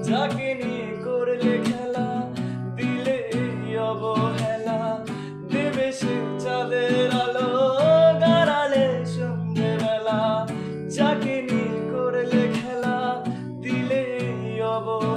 যাকে নিয়ে করলে খেলা, দিলে এই অবহেলা। দেবে সে চাঁদের আলো, গাড়ালে সন্ধ্যেবেলা। যাকে নিয়ে করলে খেলা, দিলে এই অবহেলা।